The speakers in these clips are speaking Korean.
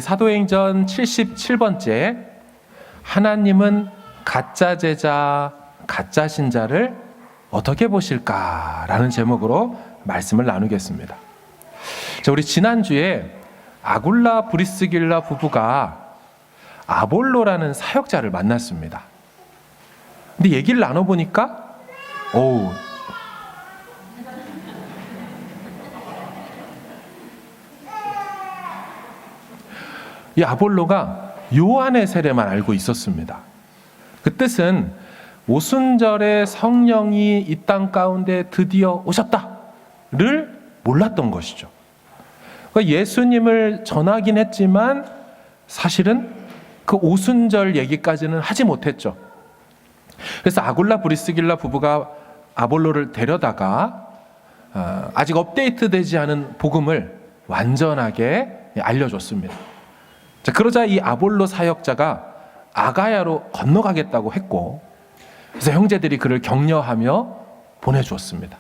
사도행전 77번째 하나님은 가짜 제자, 가짜 신자를 어떻게 보실까라는 제목으로 말씀을 나누겠습니다. 자, 우리 지난주에 아굴라 브리스길라 부부가 아볼로라는 사역자를 만났습니다. 근데 얘기를 나눠보니까 이 아볼로가 요한의 세례만 알고 있었습니다. 그 뜻은 오순절에 성령이 이 땅 가운데 드디어 오셨다를 몰랐던 것이죠. 그러니까 예수님을 전하긴 했지만 사실은 그 오순절 얘기까지는 하지 못했죠. 그래서 아굴라 브리스길라 부부가 아볼로를 데려다가 아직 업데이트되지 않은 복음을 완전하게 알려줬습니다. 자, 그러자 이 아볼로 사역자가 아가야로 건너가겠다고 했고, 그래서 형제들이 그를 격려하며 보내주었습니다.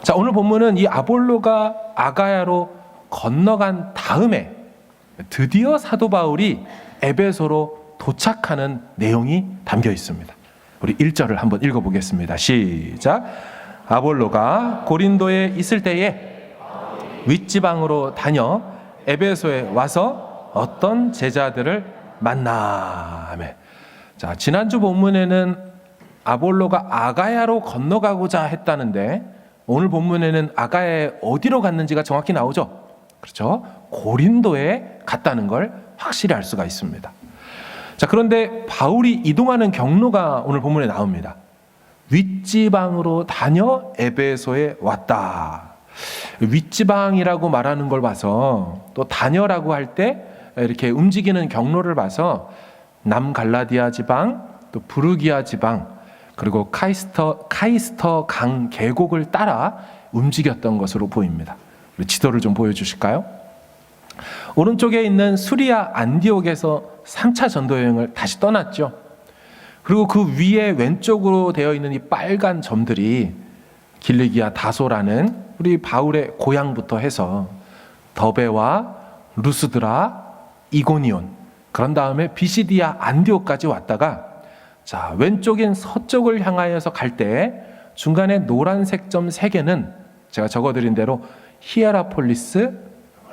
자, 오늘 본문은 이 아볼로가 아가야로 건너간 다음에 드디어 사도 바울이 에베소로 도착하는 내용이 담겨 있습니다. 우리 1절을 한번 읽어보겠습니다. 시작. 아볼로가 고린도에 있을 때에 윗지방으로 다녀 에베소에 와서 어떤 제자들을 만나. 아멘. 자, 지난주 본문에는 아볼로가 아가야로 건너가고자 했다는데 오늘 본문에는 아가야에 어디로 갔는지가 정확히 나오죠. 그렇죠? 고린도에 갔다는 걸 확실히 알 수가 있습니다. 자, 그런데 바울이 이동하는 경로가 오늘 본문에 나옵니다. 윗지방으로 다녀 에베소에 왔다. 윗지방이라고 말하는 걸 봐서 또 다녀라고 할 때 이렇게 움직이는 경로를 봐서 남갈라디아 지방, 또 부르기아 지방, 그리고 카이스터 강 계곡을 따라 움직였던 것으로 보입니다. 우리 지도를 좀 보여주실까요? 오른쪽에 있는 수리아 안디옥에서 3차 전도 여행을 다시 떠났죠. 그리고 그 위에 왼쪽으로 되어 있는 이 빨간 점들이 길리기아 다소라는 우리 바울의 고향부터 해서 더베와 루스드라, 이고니온, 그런 다음에 비시디아 안디옥까지 왔다가, 자, 왼쪽인 서쪽을 향하여서 갈 때 중간에 노란색 점 3개는 제가 적어드린 대로 히에라폴리스,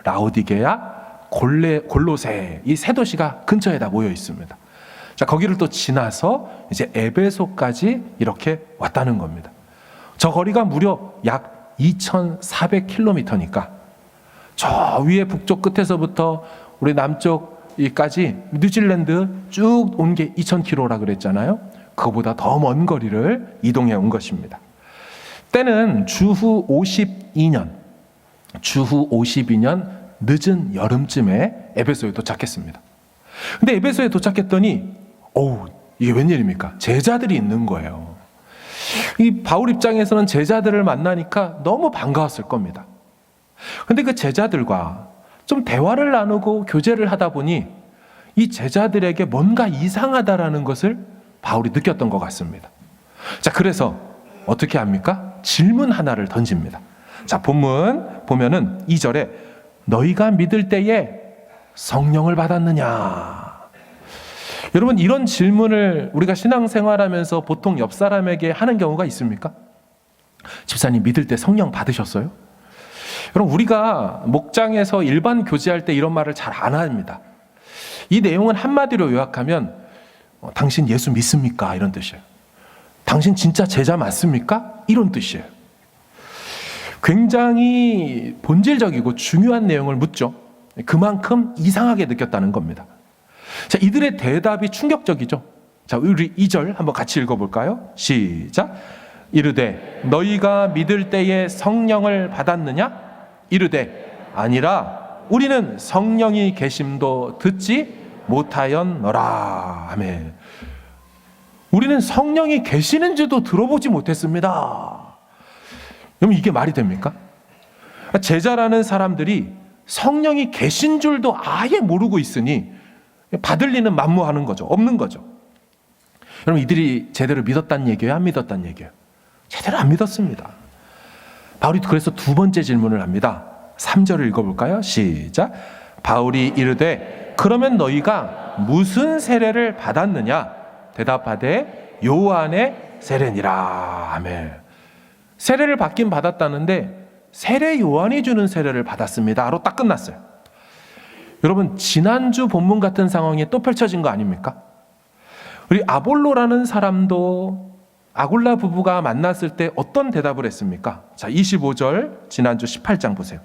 라오디게아, 골로세, 이 세 도시가 근처에 다 모여 있습니다. 자, 거기를 또 지나서 이제 에베소까지 이렇게 왔다는 겁니다. 저 거리가 무려 약 2,400km니까 저 위에 북쪽 끝에서부터 우리 남쪽까지 뉴질랜드 쭉 온 게 2,000km라 그랬잖아요. 그거보다 더 먼 거리를 이동해 온 것입니다. 때는 주후 52년 늦은 여름쯤에 에베소에 도착했습니다. 근데 에베소에 도착했더니 이게 웬일입니까? 제자들이 있는 거예요. 이 바울 입장에서는 제자들을 만나니까 너무 반가웠을 겁니다. 근데 그 제자들과 좀 대화를 나누고 교제를 하다 보니 이 제자들에게 뭔가 이상하다라는 것을 바울이 느꼈던 것 같습니다. 자, 그래서 어떻게 합니까? 질문 하나를 던집니다. 자, 본문 보면은 2절에 너희가 믿을 때에 성령을 받았느냐? 여러분, 이런 질문을 우리가 신앙생활하면서 보통 옆 사람에게 하는 경우가 있습니까? 집사님, 믿을 때 성령 받으셨어요? 여러분, 우리가 목장에서 일반 교제할 때 이런 말을 잘 안 합니다. 이 내용은 한마디로 요약하면 당신 예수 믿습니까? 이런 뜻이에요. 당신 진짜 제자 맞습니까? 이런 뜻이에요. 굉장히 본질적이고 중요한 내용을 묻죠. 그만큼 이상하게 느꼈다는 겁니다. 자, 이들의 대답이 충격적이죠. 자, 우리 2절 한번 같이 읽어볼까요? 시작. 이르되 너희가 믿을 때에 성령을 받았느냐? 이르되 아니라 우리는 성령이 계심도 듣지 못하였노라. 아멘. 우리는 성령이 계시는지도 들어보지 못했습니다. 그럼 이게 말이 됩니까? 제자라는 사람들이 성령이 계신 줄도 아예 모르고 있으니 받을 리는 만무하는 거죠. 없는 거죠. 여러분, 이들이 제대로 믿었다는 얘기예요? 안 믿었다는 얘기예요? 제대로 안 믿었습니다. 바울이 그래서 두 번째 질문을 합니다. 3절을 읽어볼까요? 시작. 바울이 이르되 그러면 너희가 무슨 세례를 받았느냐? 대답하되 요한의 세례니라. 아멘. 세례를 받긴 받았다는데 세례 요한이 주는 세례를 받았습니다로 딱 끝났어요. 여러분, 지난주 본문 같은 상황이 또 펼쳐진 거 아닙니까? 우리 아볼로라는 사람도 아굴라 부부가 만났을 때 어떤 대답을 했습니까? 자, 25절 지난주 18장 보세요.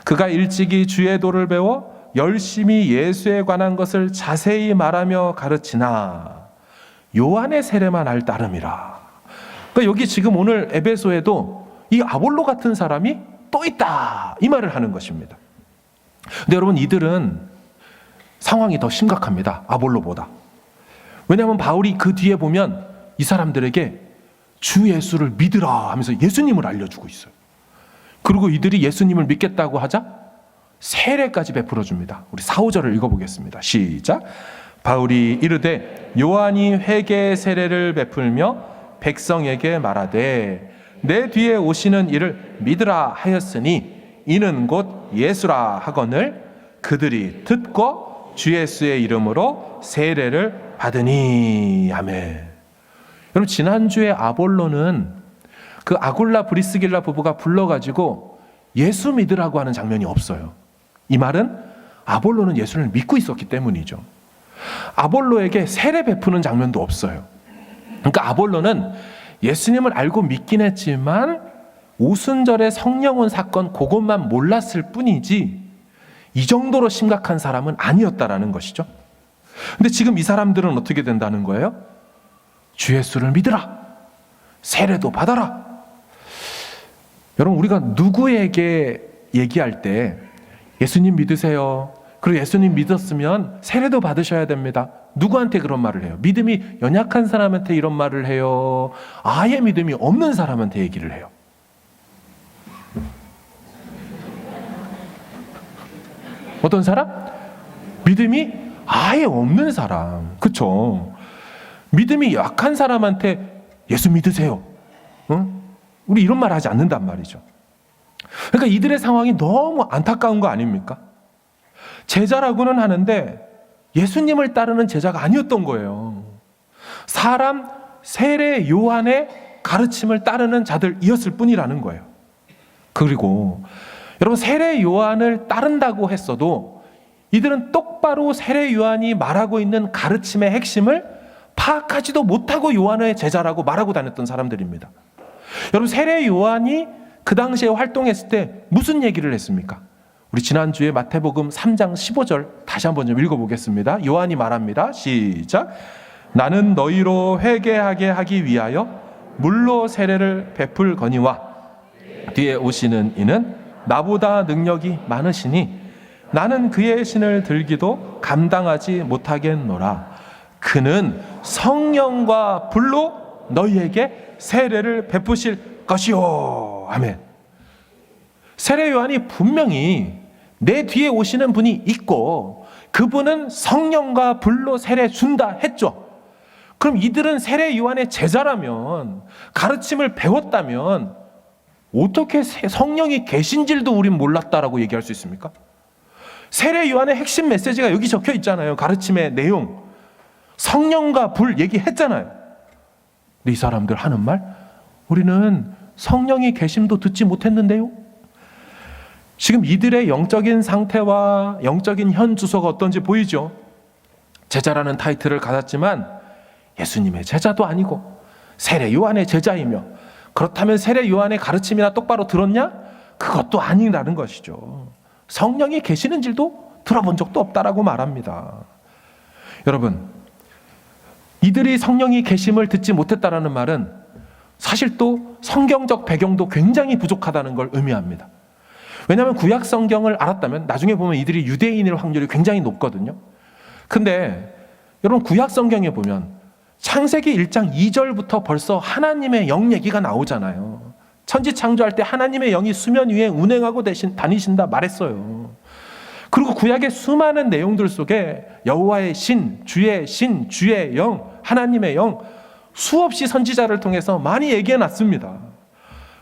그가 일찍이 주의 도를 배워 열심히 예수에 관한 것을 자세히 말하며 가르치나 요한의 세례만 알 따름이라. 그러니까 여기 지금 오늘 에베소에도 이 아볼로 같은 사람이 또 있다, 이 말을 하는 것입니다. 근데 여러분, 이들은 상황이 더 심각합니다. 아볼로보다. 왜냐하면 바울이 그 뒤에 보면 이 사람들에게 주 예수를 믿으라 하면서 예수님을 알려주고 있어요. 그리고 이들이 예수님을 믿겠다고 하자 세례까지 베풀어 줍니다. 우리 4, 5절을 읽어보겠습니다. 시작. 바울이 이르되 요한이 회개의 세례를 베풀며 백성에게 말하되 내 뒤에 오시는 이를 믿으라 하였으니 이는 곧 예수라 하거늘 그들이 듣고 주 예수의 이름으로 세례를 받으니. 아멘. 여러분, 지난주에 아볼로는 그 아굴라 브리스길라 부부가 불러가지고 예수 믿으라고 하는 장면이 없어요. 이 말은 아볼로는 예수를 믿고 있었기 때문이죠. 아볼로에게 세례 베푸는 장면도 없어요. 그러니까 아볼로는 예수님을 알고 믿긴 했지만 오순절의 성령원 사건 그것만 몰랐을 뿐이지 이 정도로 심각한 사람은 아니었다라는 것이죠. 근데 지금 이 사람들은 어떻게 된다는 거예요? 주 예수를 믿으라, 세례도 받아라. 여러분, 우리가 누구에게 얘기할 때 예수님 믿으세요, 그리고 예수님 믿었으면 세례도 받으셔야 됩니다, 누구한테 그런 말을 해요? 믿음이 연약한 사람한테 이런 말을 해요? 아예 믿음이 없는 사람한테 얘기를 해요? 어떤 사람? 믿음이 아예 없는 사람. 그렇죠? 믿음이 약한 사람한테 예수 믿으세요, 응? 우리 이런 말 하지 않는단 말이죠. 그러니까 이들의 상황이 너무 안타까운 거 아닙니까? 제자라고는 하는데 예수님을 따르는 제자가 아니었던 거예요. 사람 세례 요한의 가르침을 따르는 자들이었을 뿐이라는 거예요. 그리고 여러분, 세례 요한을 따른다고 했어도 이들은 똑바로 세례 요한이 말하고 있는 가르침의 핵심을 파악하지도 못하고 요한의 제자라고 말하고 다녔던 사람들입니다. 여러분, 세례 요한이 그 당시에 활동했을 때 무슨 얘기를 했습니까? 우리 지난주에 마태복음 3장 15절 다시 한번 좀 읽어보겠습니다. 요한이 말합니다. 시작. 나는 너희로 회개하게 하기 위하여 물로 세례를 베풀거니와 뒤에 오시는 이는 나보다 능력이 많으시니 나는 그의 신을 들기도 감당하지 못하겠노라. 그는 성령과 불로 너희에게 세례를 베푸실 것이요. 아멘. 세례 요한이 분명히 내 뒤에 오시는 분이 있고 그분은 성령과 불로 세례 준다 했죠. 그럼 이들은 세례 요한의 제자라면, 가르침을 배웠다면 어떻게 성령이 계신 줄도 우린 몰랐다라고 얘기할 수 있습니까? 세례 요한의 핵심 메시지가 여기 적혀 있잖아요. 가르침의 내용, 성령과 불 얘기했잖아요. 근데 이 사람들 하는 말, 우리는 성령이 계심도 듣지 못했는데요. 지금 이들의 영적인 상태와 영적인 현 주소가 어떤지 보이죠? 제자라는 타이틀을 가졌지만 예수님의 제자도 아니고 세례 요한의 제자이며, 그렇다면 세례 요한의 가르침이나 똑바로 들었냐? 그것도 아니라는 것이죠. 성령이 계시는 줄도 들어본 적도 없다라고 말합니다. 여러분, 이들이 성령이 계심을 듣지 못했다라는 말은 사실 또 성경적 배경도 굉장히 부족하다는 걸 의미합니다. 왜냐하면 구약 성경을 알았다면 나중에 보면 이들이 유대인일 확률이 굉장히 높거든요. 근데 여러분, 구약 성경에 보면 창세기 1장 2절부터 벌써 하나님의 영 얘기가 나오잖아요. 천지 창조할 때 하나님의 영이 수면 위에 운행하고 다니신다 말했어요. 그리고 구약의 수많은 내용들 속에 여호와의 신, 주의 영, 하나님의 영, 수없이 선지자를 통해서 많이 얘기해 놨습니다.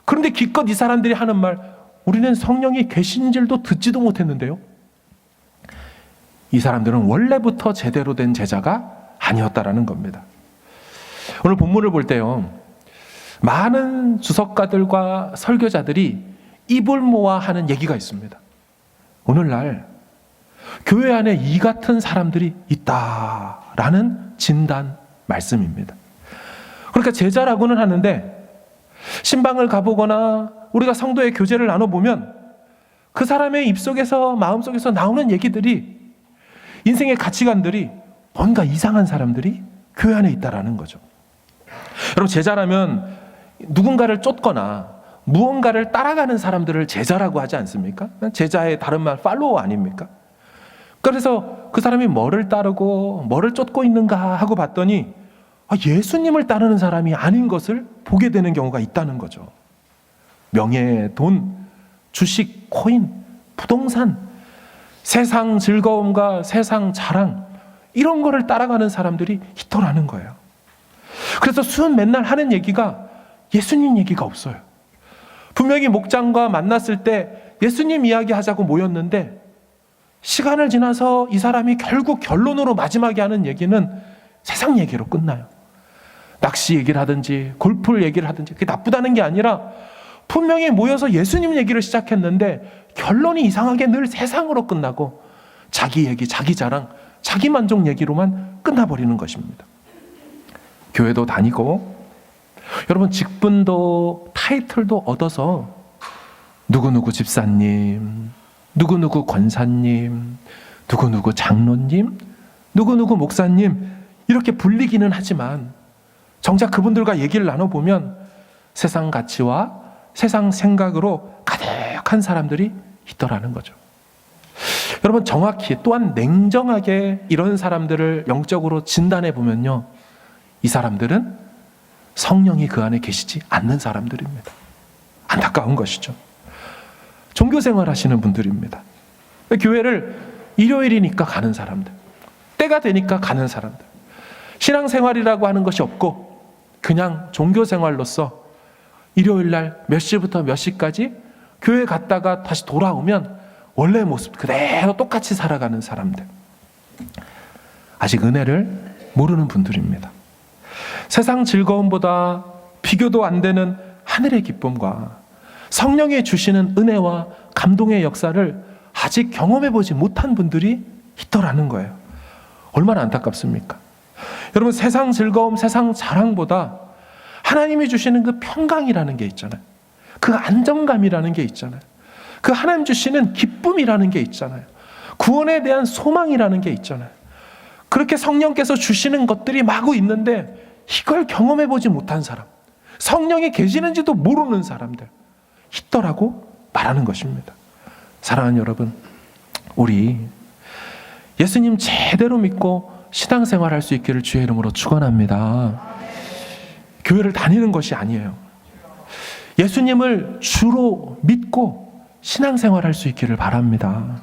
그런데 기껏 이 사람들이 하는 말, 우리는 성령이 계신 줄도 듣지도 못했는데요. 이 사람들은 원래부터 제대로 된 제자가 아니었다라는 겁니다. 오늘 본문을 볼 때요, 많은 주석가들과 설교자들이 입을 모아 하는 얘기가 있습니다. 오늘날 교회 안에 이 같은 사람들이 있다라는 진단 말씀입니다. 그러니까 제자라고는 하는데 신방을 가보거나 우리가 성도의 교제를 나눠보면 그 사람의 입속에서 마음속에서 나오는 얘기들이, 인생의 가치관들이 뭔가 이상한 사람들이 교회 안에 있다라는 거죠. 여러분, 제자라면 누군가를 쫓거나 무언가를 따라가는 사람들을 제자라고 하지 않습니까? 제자의 다른 말 팔로워 아닙니까? 그래서 그 사람이 뭐를 따르고 뭐를 쫓고 있는가 하고 봤더니 예수님을 따르는 사람이 아닌 것을 보게 되는 경우가 있다는 거죠. 명예, 돈, 주식, 코인, 부동산, 세상 즐거움과 세상 자랑, 이런 거를 따라가는 사람들이 있더라는 거예요. 그래서 수은 맨날 하는 얘기가 예수님 얘기가 없어요. 분명히 목장과 만났을 때 예수님 이야기 하자고 모였는데 시간을 지나서 이 사람이 결국 결론으로 마지막에 하는 얘기는 세상 얘기로 끝나요. 낚시 얘기를 하든지 골프 얘기를 하든지, 그게 나쁘다는 게 아니라 분명히 모여서 예수님 얘기를 시작했는데 결론이 이상하게 늘 세상으로 끝나고 자기 얘기, 자기 자랑, 자기 만족 얘기로만 끝나버리는 것입니다. 교회도 다니고 여러분 직분도 타이틀도 얻어서 누구누구 집사님, 누구누구 권사님, 누구누구 장로님, 누구누구 목사님 이렇게 불리기는 하지만 정작 그분들과 얘기를 나눠보면 세상 가치와 세상 생각으로 가득한 사람들이 있더라는 거죠. 여러분, 정확히 또한 냉정하게 이런 사람들을 영적으로 진단해 보면요, 이 사람들은 성령이 그 안에 계시지 않는 사람들입니다. 안타까운 것이죠. 종교생활 하시는 분들입니다. 교회를 일요일이니까 가는 사람들, 때가 되니까 가는 사람들, 신앙생활이라고 하는 것이 없고 그냥 종교생활로서 일요일날 몇 시부터 몇 시까지 교회 갔다가 다시 돌아오면 원래 모습 그대로 똑같이 살아가는 사람들, 아직 은혜를 모르는 분들입니다. 세상 즐거움보다 비교도 안 되는 하늘의 기쁨과 성령이 주시는 은혜와 감동의 역사를 아직 경험해보지 못한 분들이 있더라는 거예요. 얼마나 안타깝습니까? 여러분, 세상 즐거움, 세상 자랑보다 하나님이 주시는 그 평강이라는 게 있잖아요. 그 안정감이라는 게 있잖아요. 그 하나님 주시는 기쁨이라는 게 있잖아요. 구원에 대한 소망이라는 게 있잖아요. 그렇게 성령께서 주시는 것들이 마구 있는데 이걸 경험해보지 못한 사람, 성령이 계시는지도 모르는 사람들 있더라고 말하는 것입니다. 사랑하는 여러분, 우리 예수님 제대로 믿고 신앙생활할 수 있기를 주의 이름으로 축원합니다. 교회를 다니는 것이 아니에요. 예수님을 주로 믿고 신앙생활할 수 있기를 바랍니다.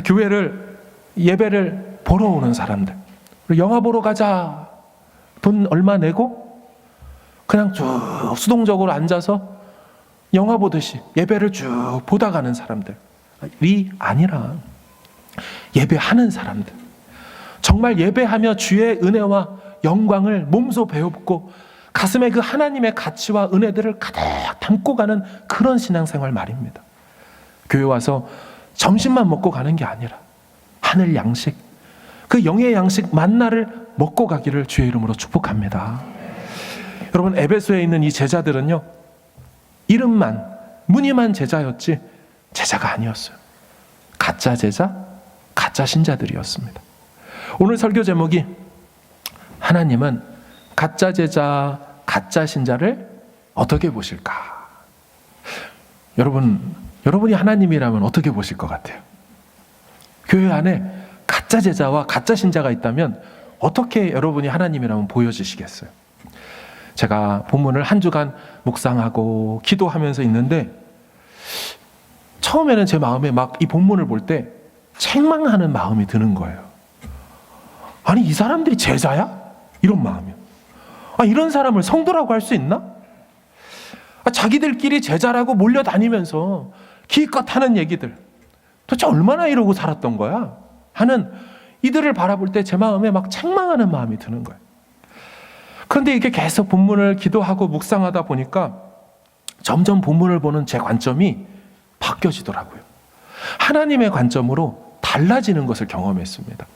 교회를, 예배를 보러 오는 사람들, 영화 보러 가자, 돈 얼마 내고 그냥 쭉 수동적으로 앉아서 영화 보듯이 예배를 쭉 보다 가는 사람들이 아니라 예배하는 사람들, 정말 예배하며 주의 은혜와 영광을 몸소 배웁고 가슴에 그 하나님의 가치와 은혜들을 가득 담고 가는 그런 신앙생활 말입니다. 교회 와서 점심만 먹고 가는 게 아니라 하늘 양식, 그 영의 양식 만나를 먹고 가기를 주의 이름으로 축복합니다. 여러분, 에베소에 있는 이 제자들은요, 이름만, 무늬만 제자였지 제자가 아니었어요. 가짜 제자, 가짜 신자들이었습니다. 오늘 설교 제목이 하나님은 가짜 제자, 가짜 신자를 어떻게 보실까? 여러분이 하나님이라면 어떻게 보실 것 같아요? 교회 안에 가짜 제자와 가짜 신자가 있다면 어떻게 여러분이 하나님이라면 보여주시겠어요? 제가 본문을 한 주간 묵상하고 기도하면서 있는데 처음에는 제 마음에 막 이 본문을 볼 때 책망하는 마음이 드는 거예요. 아니, 이 사람들이 제자야? 이런 마음이요. 이런 사람을 성도라고 할 수 있나? 자기들끼리 제자라고 몰려다니면서 기껏 하는 얘기들, 도대체 얼마나 이러고 살았던 거야? 하는 이들을 바라볼 때 제 마음에 막 책망하는 마음이 드는 거예요. 그런데 이게 계속 본문을 기도하고 묵상하다 보니까 점점 본문을 보는 제 관점이 바뀌어지더라고요. 하나님의 관점으로 달라지는 것을 경험했습니다.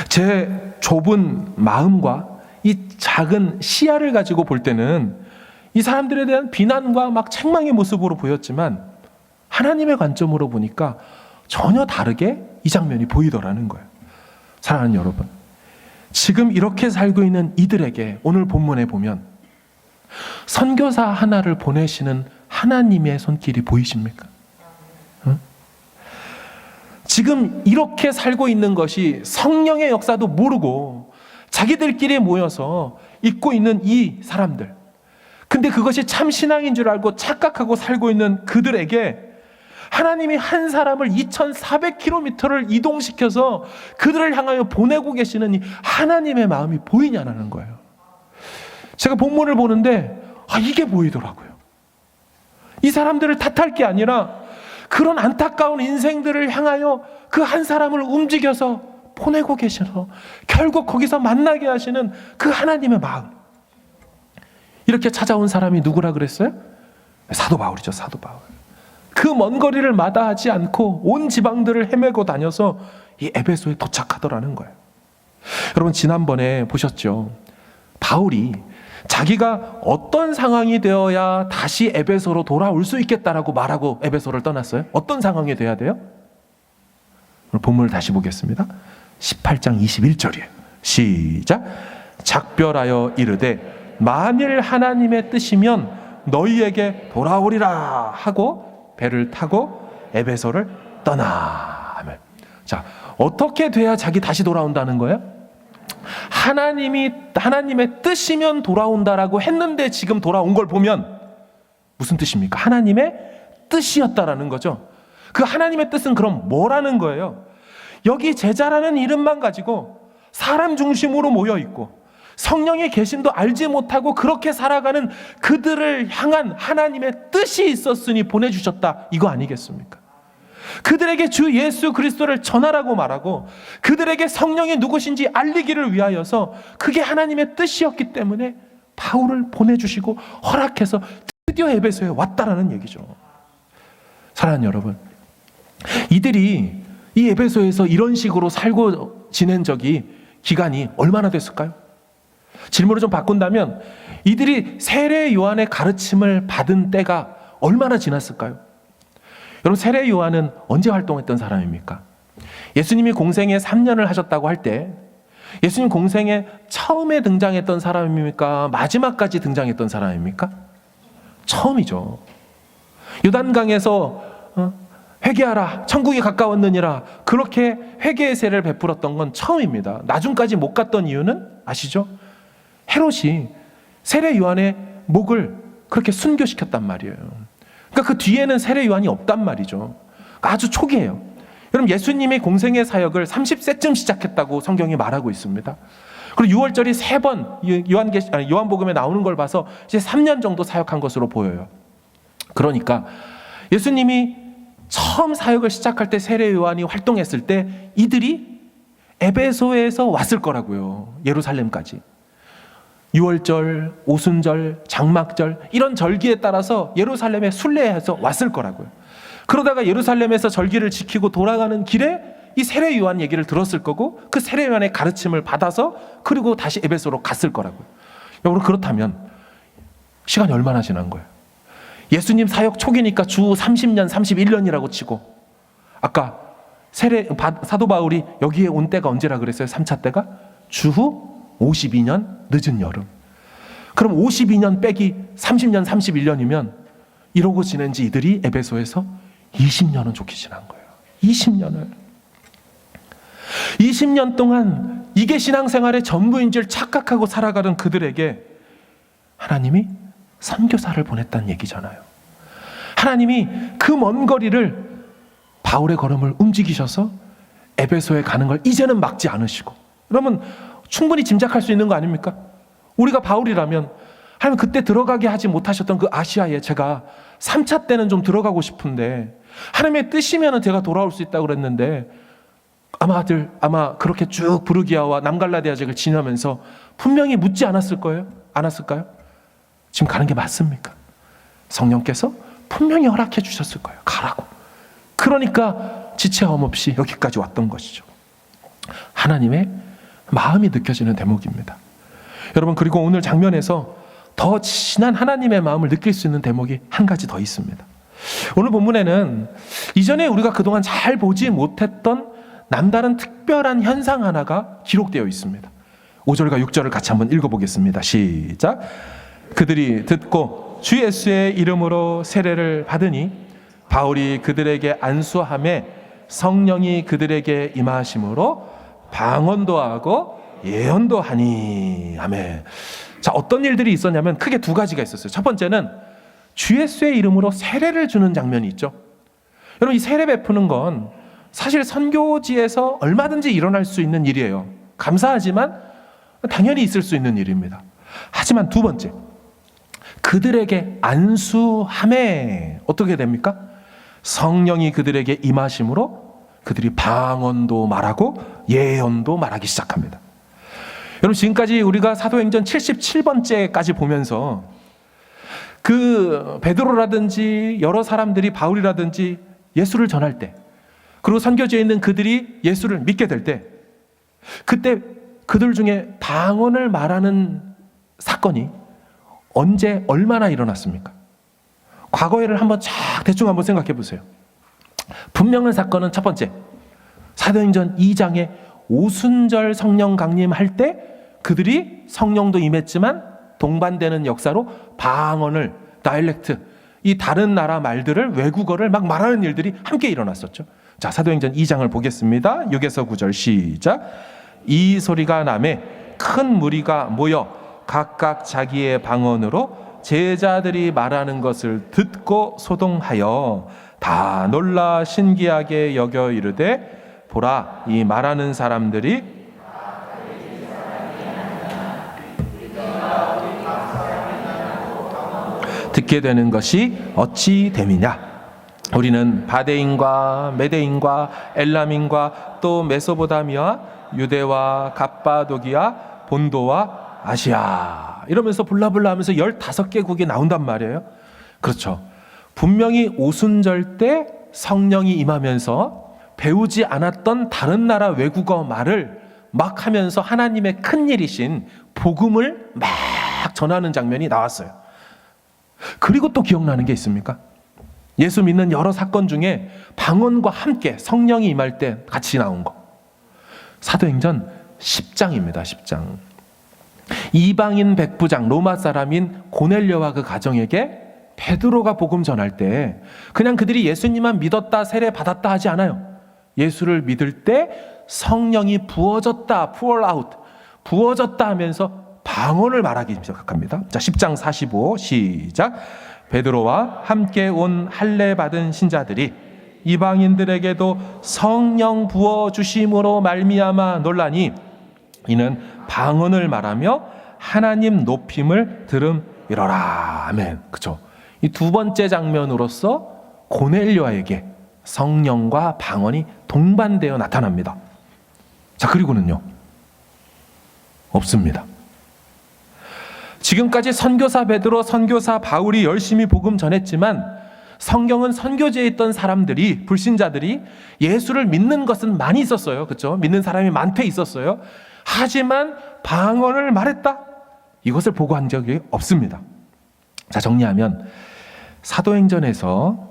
제 좁은 마음과 이 작은 시야를 가지고 볼 때는 이 사람들에 대한 비난과 막 책망의 모습으로 보였지만 하나님의 관점으로 보니까 전혀 다르게 이 장면이 보이더라는 거예요. 사랑하는 여러분, 지금 이렇게 살고 있는 이들에게 오늘 본문에 보면 선교사 하나를 보내시는 하나님의 손길이 보이십니까? 응? 지금 이렇게 살고 있는 것이 성령의 역사도 모르고 자기들끼리 모여서 있고 있는 이 사람들, 근데 그것이 참 신앙인 줄 알고 착각하고 살고 있는 그들에게 하나님이 한 사람을 2400km를 이동시켜서 그들을 향하여 보내고 계시는 이 하나님의 마음이 보이냐는 거예요. 제가 본문을 보는데 이게 보이더라고요. 이 사람들을 탓할 게 아니라 그런 안타까운 인생들을 향하여 그 한 사람을 움직여서 보내고 계셔서 결국 거기서 만나게 하시는 그 하나님의 마음. 이렇게 찾아온 사람이 누구라 그랬어요? 사도 바울이죠. 사도 바울. 그 먼 거리를 마다하지 않고 온 지방들을 헤매고 다녀서 이 에베소에 도착하더라는 거예요. 여러분, 지난번에 보셨죠? 바울이 자기가 어떤 상황이 되어야 다시 에베소로 돌아올 수 있겠다라고 말하고 에베소를 떠났어요? 어떤 상황이 돼야 돼요? 오늘 본문을 다시 보겠습니다. 18장 21절이에요. 시작. 작별하여 이르되 만일 하나님의 뜻이면 너희에게 돌아오리라 하고 배를 타고 에베소를 떠나. 자, 어떻게 돼야 자기 다시 돌아온다는 거예요? 하나님의 뜻이면 돌아온다라고 했는데 지금 돌아온 걸 보면 무슨 뜻입니까? 하나님의 뜻이었다라는 거죠. 그 하나님의 뜻은 그럼 뭐라는 거예요? 여기 제자라는 이름만 가지고 사람 중심으로 모여 있고 성령의 계심도 알지 못하고 그렇게 살아가는 그들을 향한 하나님의 뜻이 있었으니 보내주셨다, 이거 아니겠습니까? 그들에게 주 예수 그리스도를 전하라고 말하고 그들에게 성령이 누구신지 알리기를 위하여서 그게 하나님의 뜻이었기 때문에 바울을 보내주시고 허락해서 드디어 에베소에 왔다라는 얘기죠. 사랑하는 여러분, 이들이 이 에베소에서 이런 식으로 살고 지낸 기간이 얼마나 됐을까요? 질문을 좀 바꾼다면 이들이 세례 요한의 가르침을 받은 때가 얼마나 지났을까요? 여러분, 세례 요한은 언제 활동했던 사람입니까? 예수님이 공생에 3년을 하셨다고 할 때 예수님 공생에 처음에 등장했던 사람입니까? 마지막까지 등장했던 사람입니까? 처음이죠. 요단강에서 회개하라, 천국이 가까웠느니라, 그렇게 회개의 세례를 베풀었던 건 처음입니다. 나중까지 못 갔던 이유는 아시죠? 헤롯이 세례 요한의 목을 그렇게 순교시켰단 말이에요. 그러니까 그 뒤에는 세례 요한이 없단 말이죠. 아주 초기예요. 여러분, 예수님이 공생의 사역을 30세쯤 시작했다고 성경이 말하고 있습니다. 그리고 6월절이 3번 요한복음에 나오는 걸 봐서 이제 3년 정도 사역한 것으로 보여요. 그러니까 예수님이 처음 사역을 시작할 때 세례 요한이 활동했을 때 이들이 에베소에서 왔을 거라고요. 예루살렘까지. 6월절, 오순절, 장막절 이런 절기에 따라서 예루살렘에 순례해서 왔을 거라고요. 그러다가 예루살렘에서 절기를 지키고 돌아가는 길에 이 세례 요한 얘기를 들었을 거고 그 세례 요한의 가르침을 받아서 그리고 다시 에베소로 갔을 거라고요. 여러분, 그렇다면 시간이 얼마나 지난 거예요? 예수님 사역 초기니까 주 30년, 31년이라고 치고 아까 사도 바울이 여기에 온 때가 언제라 그랬어요? 3차 때가? 주후 52년 늦은 여름. 그럼 52년 빼기 30년, 31년이면 이러고 지낸 지 이들이 에베소에서 20년은 좋게 지난 거예요. 20년 동안 이게 신앙생활의 전부인 줄 착각하고 살아가는 그들에게 하나님이 선교사를 보냈다는 얘기잖아요. 하나님이 그 먼 거리를 바울의 걸음을 움직이셔서 에베소에 가는 걸 이제는 막지 않으시고, 여러분 충분히 짐작할 수 있는 거 아닙니까? 우리가 바울이라면 하나님 그때 들어가게 하지 못하셨던 그 아시아에 제가 3차 때는 좀 들어가고 싶은데 하나님의 뜻이면 제가 돌아올 수 있다고 그랬는데 아마 그렇게 쭉 부르기아와 남갈라디아 지역을 지나면서 분명히 묻지 않았을까요? 지금 가는 게 맞습니까? 성령께서 분명히 허락해 주셨을 거예요. 가라고. 그러니까 지체함 없이 여기까지 왔던 것이죠. 하나님의 마음이 느껴지는 대목입니다. 여러분, 그리고 오늘 장면에서 더 진한 하나님의 마음을 느낄 수 있는 대목이 한 가지 더 있습니다. 오늘 본문에는 이전에 우리가 그동안 잘 보지 못했던 남다른 특별한 현상 하나가 기록되어 있습니다. 5절과 6절을 같이 한번 읽어보겠습니다. 시작. 그들이 듣고 주 예수의 이름으로 세례를 받으니 바울이 그들에게 안수함에 성령이 그들에게 임하심으로 방언도 하고 예언도 하니. 아멘. 자, 어떤 일들이 있었냐면 크게 두 가지가 있었어요. 첫 번째는 주 예수의 이름으로 세례를 주는 장면이 있죠. 여러분, 이 세례 베푸는 건 사실 선교지에서 얼마든지 일어날 수 있는 일이에요. 감사하지만 당연히 있을 수 있는 일입니다. 하지만 두 번째, 그들에게 안수함에 어떻게 됩니까? 성령이 그들에게 임하심으로 그들이 방언도 말하고 예언도 말하기 시작합니다. 여러분, 지금까지 우리가 사도행전 77번째까지 보면서 그 베드로라든지 여러 사람들이 바울이라든지 예수를 전할 때, 그리고 선교지에 있는 그들이 예수를 믿게 될 때, 그때 그들 중에 방언을 말하는 사건이 언제 얼마나 일어났습니까? 과거에를 한번 대충 한번 생각해 보세요. 분명한 사건은 첫 번째, 사도행전 2장에 오순절 성령 강림할 때 그들이 성령도 임했지만 동반되는 역사로 방언을, 다이렉트, 이 다른 나라 말들을, 외국어를 막 말하는 일들이 함께 일어났었죠. 자, 사도행전 2장을 보겠습니다. 6에서 9절 시작. 이 소리가 나매 큰 무리가 모여 각각 자기의 방언으로 제자들이 말하는 것을 듣고 소동하여 다 놀라 신기하게 여겨 이르되, 보라, 이 말하는 사람들이 듣게 되는 것이 어찌 됨이냐. 우리는 바데인과 메데인과 엘람인과 또 메소보다미아, 유대와 갑바도기아, 본도와 아시아, 이러면서 블라블라 하면서 15개국이 나온단 말이에요. 그렇죠. 분명히 오순절 때 성령이 임하면서 배우지 않았던 다른 나라 외국어 말을 막 하면서 하나님의 큰일이신 복음을 막 전하는 장면이 나왔어요. 그리고 또 기억나는 게 있습니까? 예수 믿는 여러 사건 중에 방언과 함께 성령이 임할 때 같이 나온 거, 사도행전 10장입니다. 10장. 이방인 백부장, 로마 사람인 고넬료와 그 가정에게 베드로가 복음 전할 때 그냥 그들이 예수님만 믿었다, 세례 받았다 하지 않아요. 예수를 믿을 때 성령이 부어졌다, pour out, 부어졌다 하면서 방언을 말하기 시작합니다. 자, 10장 45 시작. 베드로와 함께 온 할례 받은 신자들이 이방인들에게도 성령 부어 주심으로 말미암아 놀라니, 이는 방언을 말하며 하나님 높임을 들음이러라. 아멘. 그렇죠. 이 두 번째 장면으로서 고넬료에게 성령과 방언이 동반되어 나타납니다. 자, 그리고는요, 없습니다. 지금까지 선교사 베드로, 선교사 바울이 열심히 복음 전했지만 성경은 선교지에 있던 사람들이, 불신자들이 예수를 믿는 것은 많이 있었어요. 그렇죠? 믿는 사람이 많대 있었어요. 하지만 방언을 말했다, 이것을 보고한 적이 없습니다. 자, 정리하면 사도행전에서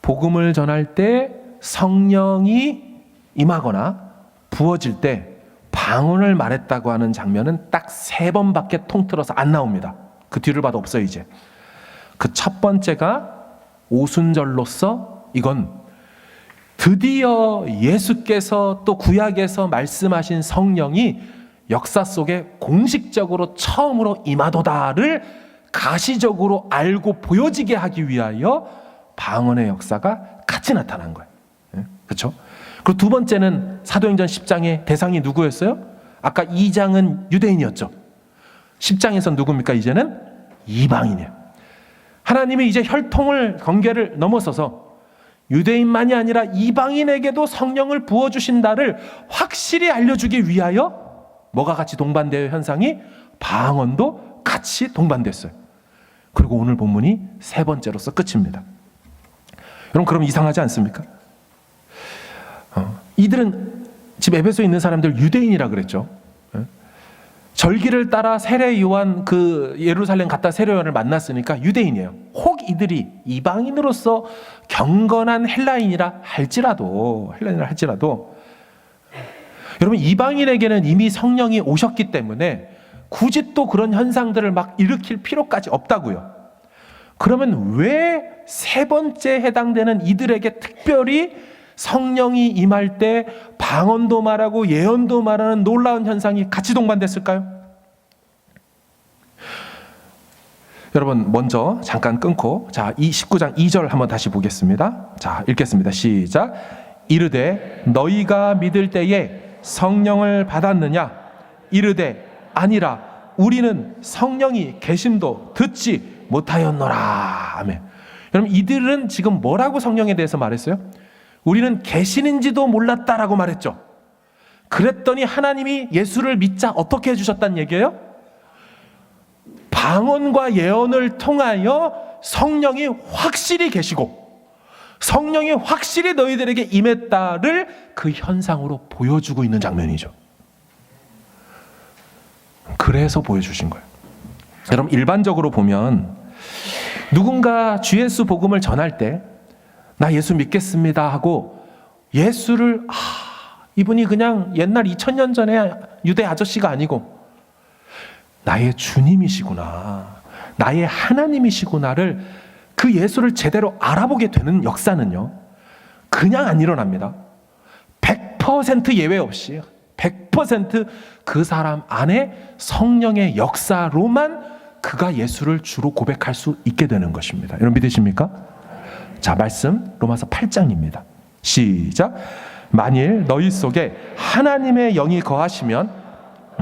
복음을 전할 때 성령이 임하거나 부어질 때 방언을 말했다고 하는 장면은 딱 3번밖에 통틀어서 안 나옵니다. 그 뒤를 봐도 없어요. 이제 그 첫 번째가 오순절로서, 이건 드디어 예수께서 또 구약에서 말씀하신 성령이 역사 속에 공식적으로 처음으로 임하도다를 가시적으로 알고 보여지게 하기 위하여 방언의 역사가 같이 나타난 거예요. 그렇죠? 그리고 두 번째는 사도행전 10장의 대상이 누구였어요? 아까 2장은 유대인이었죠. 10장에서는 누굽니까? 이제는 이방인이에요. 하나님이 이제 혈통을, 관계를 넘어서서 유대인만이 아니라 이방인에게도 성령을 부어주신다를 확실히 알려주기 위하여 뭐가 같이 동반돼요? 현상이 방언도 같이 동반됐어요. 그리고 오늘 본문이 세 번째로서 끝입니다. 여러분, 그럼 이상하지 않습니까? 이들은 지금 에베소에 있는 사람들 유대인이라 그랬죠. 절기를 따라 세례 요한, 그 예루살렘 갔다 세례 요한을 만났으니까 유대인이에요. 혹 이들이 이방인으로서 경건한 헬라인이라 할지라도 여러분, 이방인에게는 이미 성령이 오셨기 때문에 굳이 또 그런 현상들을 막 일으킬 필요까지 없다고요. 그러면 왜 세 번째 해당되는 이들에게 특별히 성령이 임할 때 방언도 말하고 예언도 말하는 놀라운 현상이 같이 동반됐을까요? 여러분, 먼저 잠깐 끊고 이 19장 2절 한번 다시 보겠습니다. 읽겠습니다. 시작. 이르되 너희가 믿을 때에 성령을 받았느냐? 이르되 아니라 우리는 성령이 계심도 듣지 못하였노라. 아멘. 여러분, 이들은 지금 뭐라고 성령에 대해서 말했어요? 우리는 계시는지도 몰랐다라고 말했죠. 그랬더니 하나님이 예수를 믿자 어떻게 해주셨다는 얘기예요? 방언과 예언을 통하여 성령이 확실히 계시고 성령이 확실히 너희들에게 임했다를 그 현상으로 보여주고 있는 장면이죠. 그래서 보여주신 거예요. 여러분, 일반적으로 보면 누군가 주 예수 복음을 전할 때 나 예수 믿겠습니다 하고 예수를 이분이 그냥 옛날 2000년 전에 유대 아저씨가 아니고 나의 주님이시구나, 나의 하나님이시구나를 그 예수를 제대로 알아보게 되는 역사는요, 그냥 안 일어납니다. 100% 예외 없이 100% 그 사람 안에 성령의 역사로만 그가 예수를 주로 고백할 수 있게 되는 것입니다. 여러분, 믿으십니까? 말씀 로마서 8장입니다. 시작. 만일 너희 속에 하나님의 영이 거하시면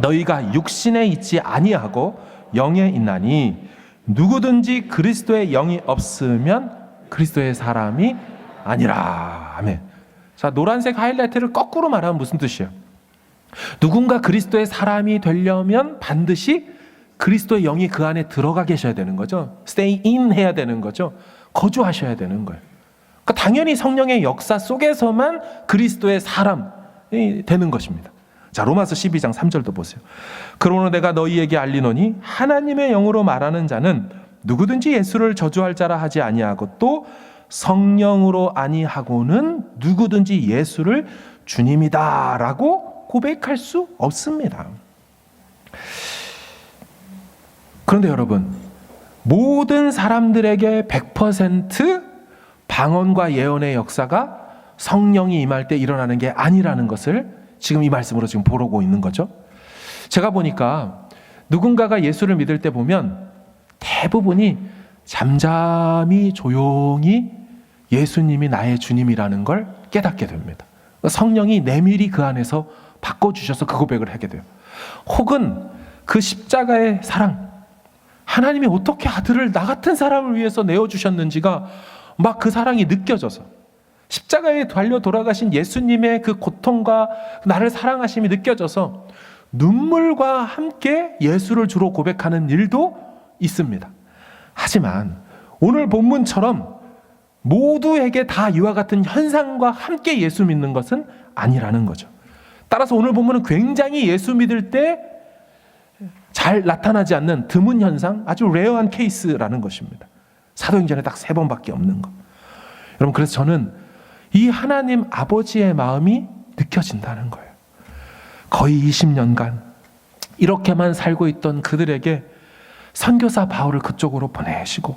너희가 육신에 있지 아니하고 영에 있나니 누구든지 그리스도의 영이 없으면 그리스도의 사람이 아니라. 아멘. 노란색 하이라이트를 거꾸로 말하면 무슨 뜻이에요? 누군가 그리스도의 사람이 되려면 반드시 그리스도의 영이 그 안에 들어가 계셔야 되는 거죠. stay in 해야 되는 거죠. 거주하셔야 되는 거예요. 그러니까 당연히 성령의 역사 속에서만 그리스도의 사람이 되는 것입니다. 로마서 12장 3절도 보세요. 그러므로 내가 너희에게 알리노니 하나님의 영으로 말하는 자는 누구든지 예수를 저주할 자라 하지 아니하고 또 성령으로 아니하고는 누구든지 예수를 주님이다라고 고백할 수 없습니다. 그런데 여러분, 모든 사람들에게 100% 방언과 예언의 역사가 성령이 임할 때 일어나는 게 아니라는 것을 지금 이 말씀으로 지금 보고 있는 거죠. 제가 보니까 누군가가 예수를 믿을 때 보면 대부분이 잠잠히 조용히 예수님이 나의 주님이라는 걸 깨닫게 됩니다. 성령이 내밀히 그 안에서 바꿔주셔서 그 고백을 하게 돼요. 혹은 그 십자가의 사랑, 하나님이 어떻게 아들을 나 같은 사람을 위해서 내어주셨는지가 막 그 사랑이 느껴져서, 십자가에 달려 돌아가신 예수님의 그 고통과 나를 사랑하심이 느껴져서 눈물과 함께 예수를 주로 고백하는 일도 있습니다. 하지만 오늘 본문처럼 모두에게 다 이와 같은 현상과 함께 예수 믿는 것은 아니라는 거죠. 따라서 오늘 본문은 굉장히 예수 믿을 때 잘 나타나지 않는 드문 현상, 아주 레어한 케이스라는 것입니다. 사도행전에 딱 3번밖에 없는 것. 여러분, 그래서 저는 이 하나님 아버지의 마음이 느껴진다는 거예요. 거의 20년간 이렇게만 살고 있던 그들에게 선교사 바울을 그쪽으로 보내시고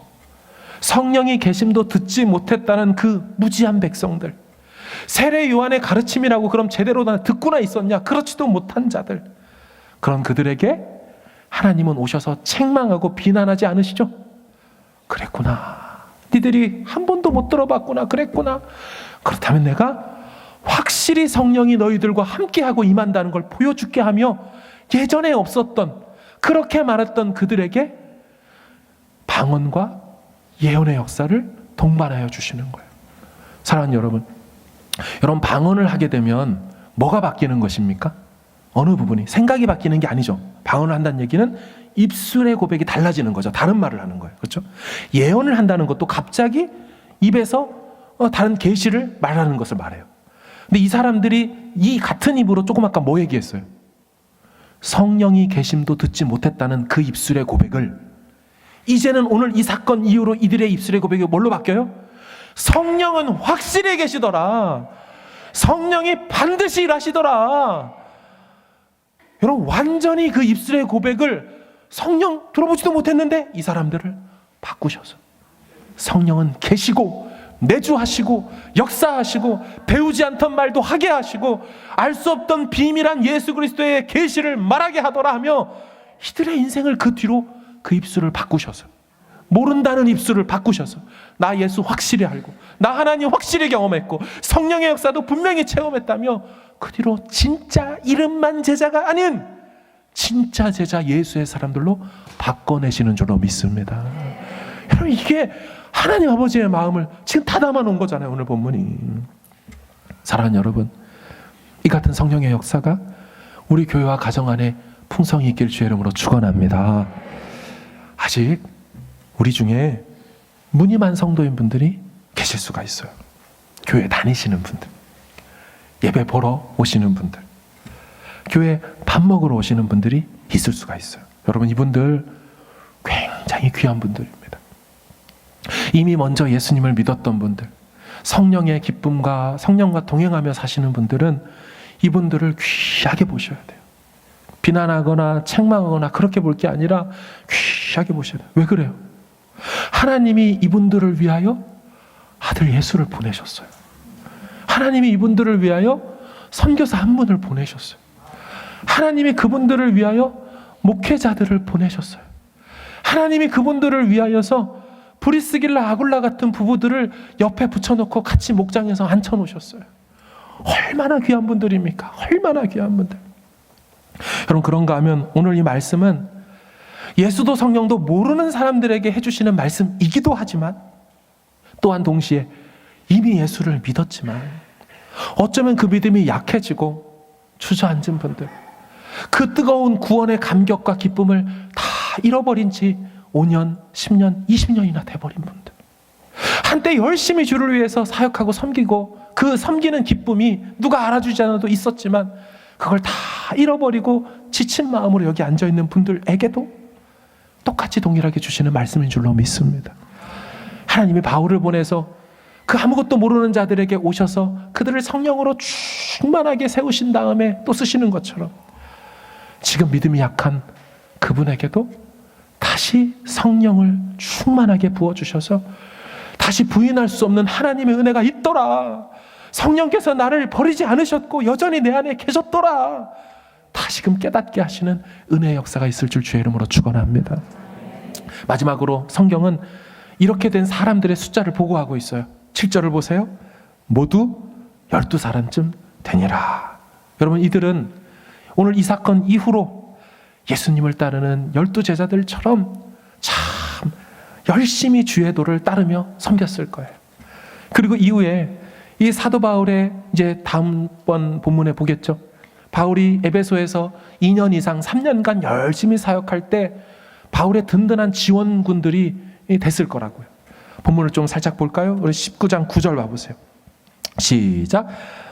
성령이 계심도 듣지 못했다는 그 무지한 백성들, 세례 요한의 가르침이라고 그럼 제대로 듣고나 있었냐? 그렇지도 못한 자들, 그런 그들에게 하나님은 오셔서 책망하고 비난하지 않으시죠? 그랬구나, 니들이 한 번도 못 들어봤구나, 그랬구나. 그렇다면 내가 확실히 성령이 너희들과 함께하고 임한다는 걸 보여줄게 하며 예전에 없었던, 그렇게 말했던 그들에게 방언과 예언의 역사를 동반하여 주시는 거예요. 사랑하는 여러분, 방언을 하게 되면 뭐가 바뀌는 것입니까? 어느 부분이? 생각이 바뀌는 게 아니죠. 방언을 한다는 얘기는 입술의 고백이 달라지는 거죠. 다른 말을 하는 거예요. 그렇죠? 예언을 한다는 것도 갑자기 입에서 다른 계시를 말하는 것을 말해요. 근데 이 사람들이 이 같은 입으로 조금 아까 뭐 얘기했어요? 성령이 계심도 듣지 못했다는 그 입술의 고백을 이제는 오늘 이 사건 이후로 이들의 입술의 고백이 뭘로 바뀌어요? 성령은 확실히 계시더라. 성령이 반드시 일하시더라. 여러분, 완전히 그 입술의 고백을 성령 들어보지도 못했는데 이 사람들을 바꾸셔서 성령은 계시고 내주하시고 역사하시고 배우지 않던 말도 하게 하시고 알 수 없던 비밀한 예수 그리스도의 계시를 말하게 하더라 하며 이들의 인생을 그 뒤로 그 입술을 바꾸셔서 모른다는 입술을 바꾸셔서 나 예수 확실히 알고 나 하나님 확실히 경험했고 성령의 역사도 분명히 체험했다며 그 뒤로 진짜 이름만 제자가 아닌 진짜 제자 예수의 사람들로 바꿔내시는 줄로 믿습니다. 여러분, 이게 하나님 아버지의 마음을 지금 다 담아놓은 거잖아요. 오늘 본문이. 사랑하는 여러분, 이 같은 성령의 역사가 우리 교회와 가정 안에 풍성히 있길 주의 이름으로 축원합니다. 아직 우리 중에 무늬만 성도인 분들이 계실 수가 있어요. 교회 다니시는 분들, 예배 보러 오시는 분들, 교회 밥 먹으러 오시는 분들이 있을 수가 있어요. 여러분, 이분들 굉장히 귀한 분들입니다. 이미 먼저 예수님을 믿었던 분들, 성령의 기쁨과 성령과 동행하며 사시는 분들은 이분들을 귀하게 보셔야 돼요. 비난하거나 책망하거나 그렇게 볼 게 아니라 귀하게 보셔야 돼요. 왜 그래요? 하나님이 이분들을 위하여 아들 예수를 보내셨어요. 하나님이 이분들을 위하여 선교사 한 분을 보내셨어요. 하나님이 그분들을 위하여 목회자들을 보내셨어요. 하나님이 그분들을 위하여서 브리스길라 아굴라 같은 부부들을 옆에 붙여놓고 같이 목장에서 앉혀놓으셨어요. 얼마나 귀한 분들입니까? 얼마나 귀한 분들. 여러분, 그런가 하면 오늘 이 말씀은 예수도 성령도 모르는 사람들에게 해주시는 말씀이기도 하지만 또한 동시에 이미 예수를 믿었지만 어쩌면 그 믿음이 약해지고 주저앉은 분들, 그 뜨거운 구원의 감격과 기쁨을 다 잃어버린 지 5년, 10년, 20년이나 돼버린 분들, 한때 열심히 주를 위해서 사역하고 섬기고 그 섬기는 기쁨이 누가 알아주지 않아도 있었지만 그걸 다 잃어버리고 지친 마음으로 여기 앉아있는 분들에게도 똑같이 동일하게 주시는 말씀인 줄로 믿습니다. 하나님이 바울을 보내서 그 아무것도 모르는 자들에게 오셔서 그들을 성령으로 충만하게 세우신 다음에 또 쓰시는 것처럼 지금 믿음이 약한 그분에게도 다시 성령을 충만하게 부어주셔서 다시 부인할 수 없는 하나님의 은혜가 있더라, 성령께서 나를 버리지 않으셨고 여전히 내 안에 계셨더라, 다시금 깨닫게 하시는 은혜의 역사가 있을 줄 주의 이름으로 축원합니다. 마지막으로 성경은 이렇게 된 사람들의 숫자를 보고하고 있어요. 7절을 보세요. 모두 12사람쯤 되니라. 여러분, 이들은 오늘 이 사건 이후로 예수님을 따르는 12제자들처럼 참 열심히 주의 도를 따르며 섬겼을 거예요. 그리고 이후에 이 사도 바울의 이제 다음번 본문에 보겠죠. 바울이 에베소에서 2년 이상 3년간 열심히 사역할 때 바울의 든든한 지원군들이 됐을 거라고요. 본문을 좀 살짝 볼까요? 우리 19장 9절 봐보세요. 시작.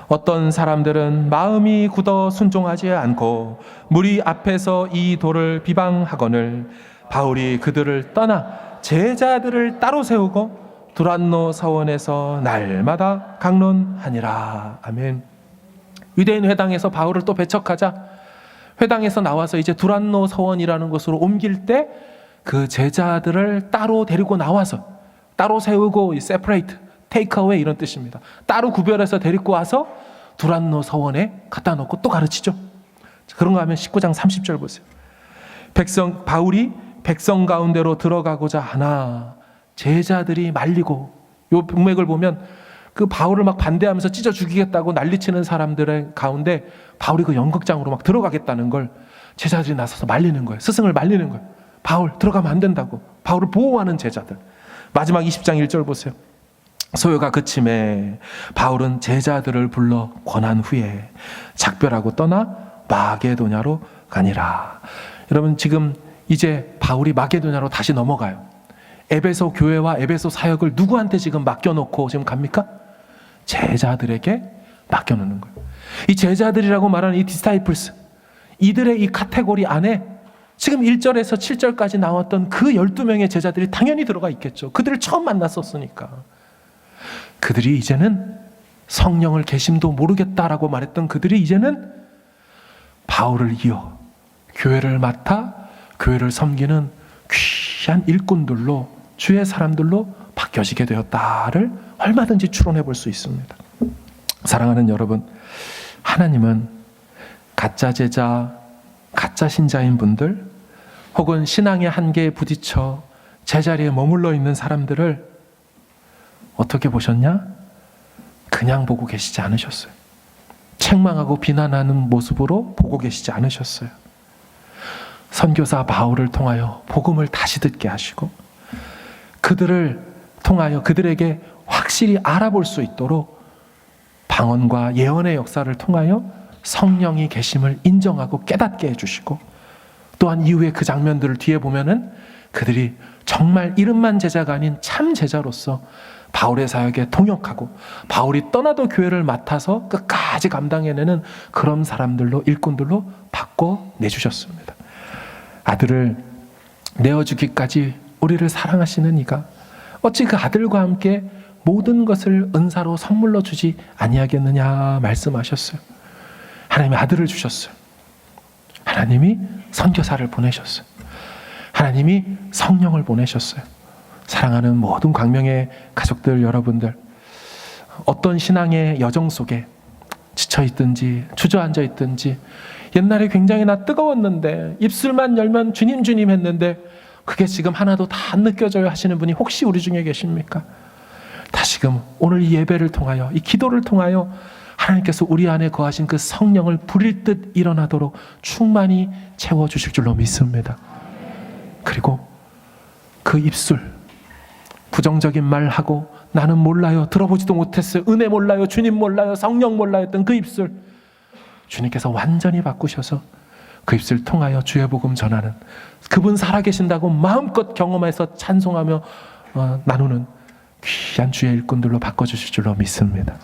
어떤 사람들은 마음이 굳어 순종하지 않고 무리 앞에서 이 도를 비방하거늘 바울이 그들을 떠나 제자들을 따로 세우고 두란노 사원에서 날마다 강론하니라. 아멘. 유대인 회당에서 바울을 또 배척하자 회당에서 나와서 이제 두란노 서원이라는 곳으로 옮길 때 그 제자들을 따로 데리고 나와서 따로 세우고 separate, take away 이런 뜻입니다. 따로 구별해서 데리고 와서 두란노 서원에 갖다 놓고 또 가르치죠. 그런가 하면 19장 30절 보세요. 바울이 백성 가운데로 들어가고자 하나 제자들이 말리고, 요 문맥을 보면 그 바울을 막 반대하면서 찢어 죽이겠다고 난리치는 사람들의 가운데 바울이 그 연극장으로 막 들어가겠다는 걸 제자들이 나서서 말리는 거예요. 스승을 말리는 거예요. 바울 들어가면 안 된다고. 바울을 보호하는 제자들. 마지막 20장 1절 보세요. 소요가 그침에 바울은 제자들을 불러 권한 후에 작별하고 떠나 마게도냐로 가니라. 여러분, 지금 이제 바울이 마게도냐로 다시 넘어가요. 에베소 교회와 에베소 사역을 누구한테 지금 맡겨놓고 지금 갑니까? 제자들에게 맡겨놓는 거예요. 이 제자들이라고 말하는 이 디사이플스, 이들의 이 카테고리 안에 지금 1절에서 7절까지 나왔던 그 12명의 제자들이 당연히 들어가 있겠죠. 그들을 처음 만났었으니까. 그들이 이제는 성령을 계심도 모르겠다라고 말했던 그들이 이제는 바울을 이어 교회를 맡아 교회를 섬기는 귀한 일꾼들로, 주의 사람들로 바뀌어지게 되었다를 얼마든지 추론해 볼 수 있습니다. 사랑하는 여러분, 하나님은 가짜 제자, 가짜 신자인 분들, 혹은 신앙의 한계에 부딪혀 제자리에 머물러 있는 사람들을 어떻게 보셨냐? 그냥 보고 계시지 않으셨어요. 책망하고 비난하는 모습으로 보고 계시지 않으셨어요. 선교사 바울을 통하여 복음을 다시 듣게 하시고, 그들을 통하여 그들에게 확실히 알아볼 수 있도록 방언과 예언의 역사를 통하여 성령이 계심을 인정하고 깨닫게 해주시고, 또한 이후에 그 장면들을 뒤에 보면은 그들이 정말 이름만 제자가 아닌 참 제자로서 바울의 사역에 통역하고, 바울이 떠나도 교회를 맡아서 끝까지 감당해내는 그런 사람들로, 일꾼들로 바꿔내주셨습니다. 아들을 내어주기까지 우리를 사랑하시는 이가 어찌 그 아들과 함께 모든 것을 은사로 선물로 주지 아니하겠느냐 말씀하셨어요. 하나님이 아들을 주셨어요. 하나님이 선교사를 보내셨어요. 하나님이 성령을 보내셨어요. 사랑하는 모든 광명의 가족들 여러분들, 어떤 신앙의 여정 속에 지쳐있든지 주저앉아 있든지, 옛날에 굉장히 나 뜨거웠는데 입술만 열면 주님 주님 했는데 그게 지금 하나도 다 안 느껴져요 하시는 분이 혹시 우리 중에 계십니까? 다시금 오늘 이 예배를 통하여, 이 기도를 통하여 하나님께서 우리 안에 거하신 그 성령을 부릴 듯 일어나도록 충만히 채워주실 줄로 믿습니다. 그리고 그 입술, 부정적인 말하고 나는 몰라요, 들어보지도 못했어요, 은혜 몰라요, 주님 몰라요, 성령 몰라요 했던 그 입술, 주님께서 완전히 바꾸셔서 그 입술 통하여 주의 복음 전하는, 그분 살아계신다고 마음껏 경험해서 찬송하며 나누는 귀한 주의 일꾼들로 바꿔주실 줄로 믿습니다.